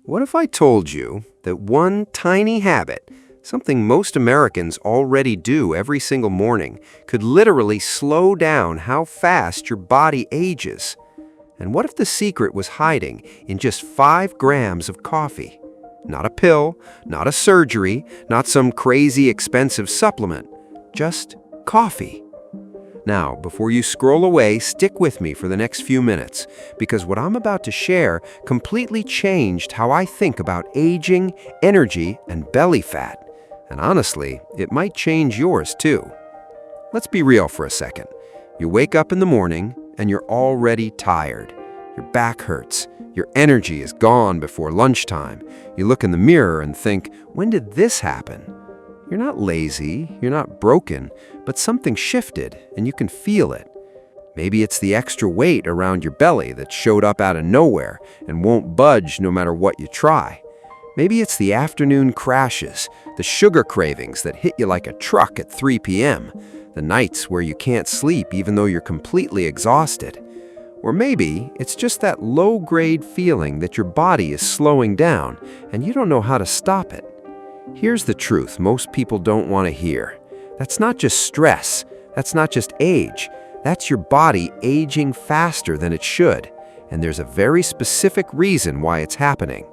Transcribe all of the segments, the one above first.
What if I told you that one tiny habit, something most Americans already do every single morning, could literally slow down how fast your body ages? And what if the secret was hiding in just 5 grams of coffee? Not a pill, not a surgery, not some crazy expensive supplement, just coffee. Now, before you scroll away, stick with me for the next few minutes, because what I'm about to share completely changed how I think about aging, energy, and belly fat. And honestly, it might change yours too. Let's be real for a second. You wake up in the morning and you're already tired. Your back hurts. Your energy is gone before lunchtime. You look in the mirror and think, when did this happen? You're not lazy, you're not broken, but something shifted and you can feel it. Maybe it's the extra weight around your belly that showed up out of nowhere and won't budge no matter what you try. Maybe it's the afternoon crashes, the sugar cravings that hit you like a truck at 3 p.m., the nights where you can't sleep even though you're completely exhausted. Or maybe it's just that low-grade feeling that your body is slowing down and you don't know how to stop it. Here's the truth most people don't want to hear. That's not just stress. That's not just age. That's your body aging faster than it should. And there's a very specific reason why it's happening.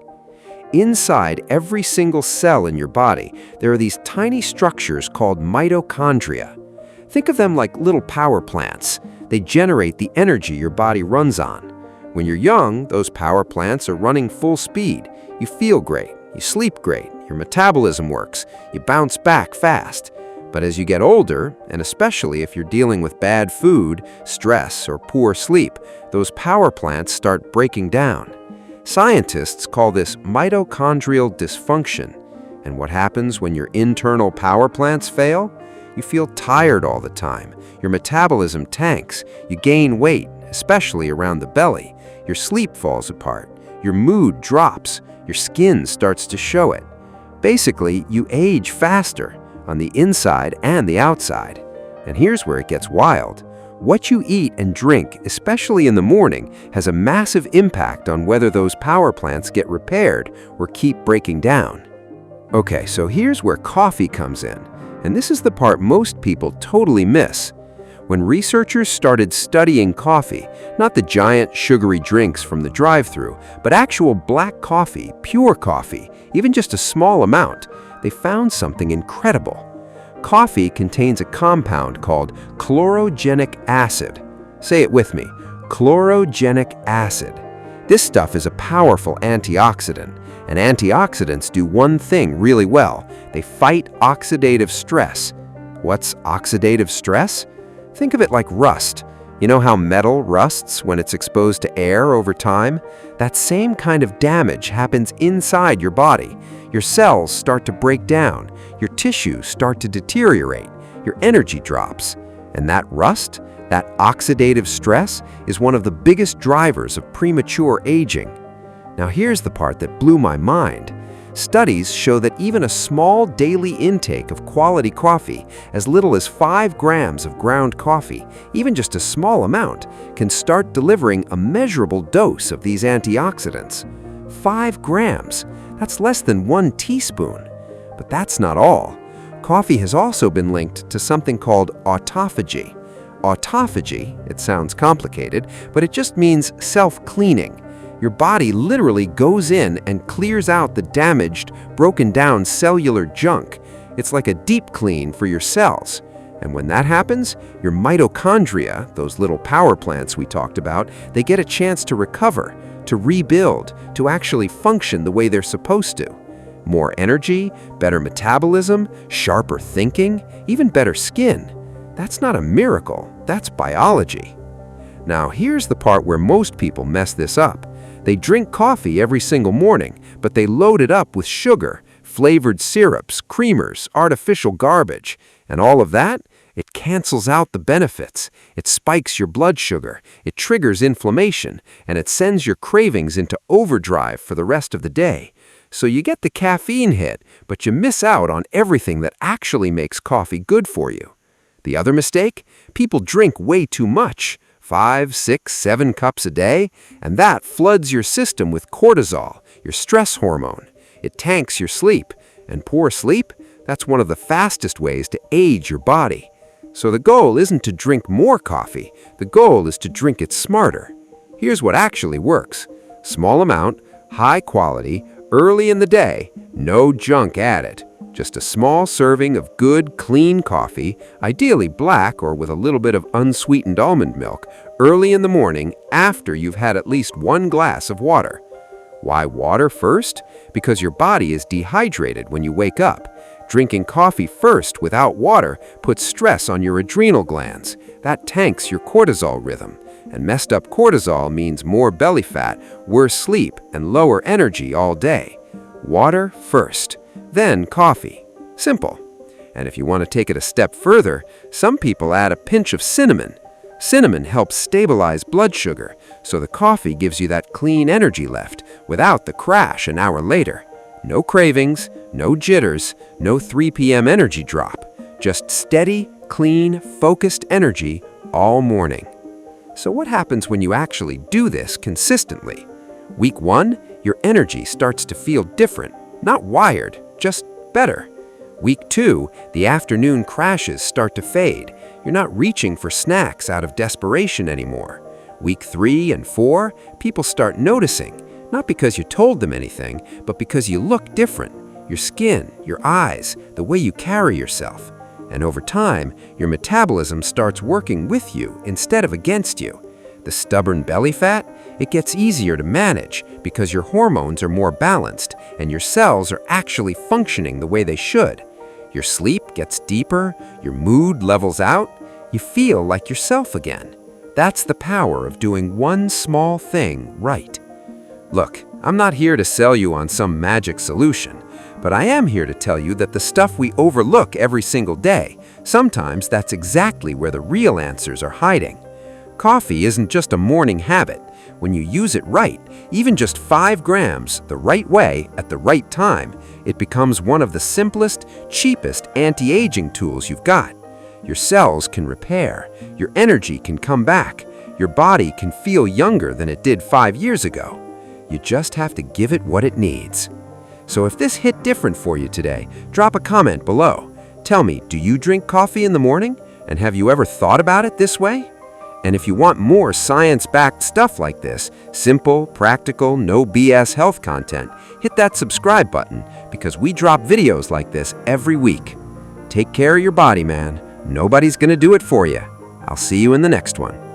Inside every single cell in your body, there are these tiny structures called mitochondria. Think of them like little power plants. They generate the energy your body runs on. When you're young, those power plants are running full speed. You feel great. You sleep great. Your metabolism works. You bounce back fast. But as you get older, and especially if you're dealing with bad food, stress, or poor sleep, those power plants start breaking down. Scientists call this mitochondrial dysfunction. And what happens when your internal power plants fail? You feel tired all the time. Your metabolism tanks. You gain weight, especially around the belly. Your sleep falls apart. Your mood drops. Your skin starts to show it. Basically, you age faster on the inside and the outside. And here's where it gets wild. What you eat and drink, especially in the morning, has a massive impact on whether those power plants get repaired or keep breaking down. Okay, so here's where coffee comes in. And this is the part most people totally miss. When researchers started studying coffee, not the giant sugary drinks from the drive-thru, but actual black coffee, pure coffee, even just a small amount, they found something incredible. Coffee contains a compound called chlorogenic acid. Say it with me, chlorogenic acid. This stuff is a powerful antioxidant, and antioxidants do one thing really well. They fight oxidative stress. What's oxidative stress? Think of it like rust. You know how metal rusts when it's exposed to air over time? That same kind of damage happens inside your body. Your cells start to break down, your tissues start to deteriorate, your energy drops. And that rust, that oxidative stress, is one of the biggest drivers of premature aging. Now here's the part that blew my mind. Studies show that even a small daily intake of quality coffee, as little as 5 grams of ground coffee, even just a small amount, can start delivering a measurable dose of these antioxidants. 5 grams, that's less than 1 teaspoon. But that's not all. Coffee has also been linked to something called autophagy. Autophagy, it sounds complicated, but it just means self-cleaning. Your body literally goes in and clears out the damaged, broken down cellular junk. It's like a deep clean for your cells. And when that happens, your mitochondria, those little power plants we talked about, they get a chance to recover, to rebuild, to actually function the way they're supposed to. More energy, better metabolism, sharper thinking, even better skin. That's not a miracle, that's biology. Now here's the part where most people mess this up. They drink coffee every single morning, but they load it up with sugar, flavored syrups, creamers, artificial garbage. And all of that, it cancels out the benefits. It spikes your blood sugar, it triggers inflammation, and it sends your cravings into overdrive for the rest of the day. So you get the caffeine hit, but you miss out on everything that actually makes coffee good for you. The other mistake? People drink way too much. 5, 6, 7 cups a day, and that floods your system with cortisol, your stress hormone. It tanks your sleep, and poor sleep, that's one of the fastest ways to age your body. So the goal isn't to drink more coffee, the goal is to drink it smarter. Here's what actually works. Small amount, high quality, early in the day, no junk added. Just a small serving of good, clean coffee, ideally black or with a little bit of unsweetened almond milk, early in the morning after you've had at least 1 glass of water. Why water first? Because your body is dehydrated when you wake up. Drinking coffee first without water puts stress on your adrenal glands. That tanks your cortisol rhythm. And messed up cortisol means more belly fat, worse sleep, and lower energy all day. Water first, then coffee. Simple. And if you want to take it a step further, some people add a pinch of cinnamon. Cinnamon helps stabilize blood sugar, so the coffee gives you that clean energy left without the crash an hour later. No cravings, no jitters, no 3 p.m. energy drop. Just steady, clean, focused energy all morning. So what happens when you actually do this consistently? Week 1, your energy starts to feel different, not wired, just better. Week 2, the afternoon crashes start to fade. You're not reaching for snacks out of desperation anymore. Week 3 and 4, people start noticing, not because you told them anything, but because you look different. Your skin, your eyes, the way you carry yourself. And over time, your metabolism starts working with you instead of against you. The stubborn belly fat, it gets easier to manage because your hormones are more balanced and your cells are actually functioning the way they should. Your sleep gets deeper, your mood levels out, you feel like yourself again. That's the power of doing one small thing right. Look, I'm not here to sell you on some magic solution, but I am here to tell you that the stuff we overlook every single day, sometimes that's exactly where the real answers are hiding. Coffee isn't just a morning habit. When you use it right, even just 5 grams the right way at the right time, it becomes one of the simplest, cheapest anti-aging tools you've got. Your cells can repair, your energy can come back, your body can feel younger than it did 5 years ago. You just have to give it what it needs. So if this hit different for you today, drop a comment below. Tell me, do you drink coffee in the morning? And have you ever thought about it this way? And if you want more science-backed stuff like this, simple, practical, no BS health content, hit that subscribe button because we drop videos like this every week. Take care of your body, man. Nobody's gonna do it for you. I'll see you in the next one.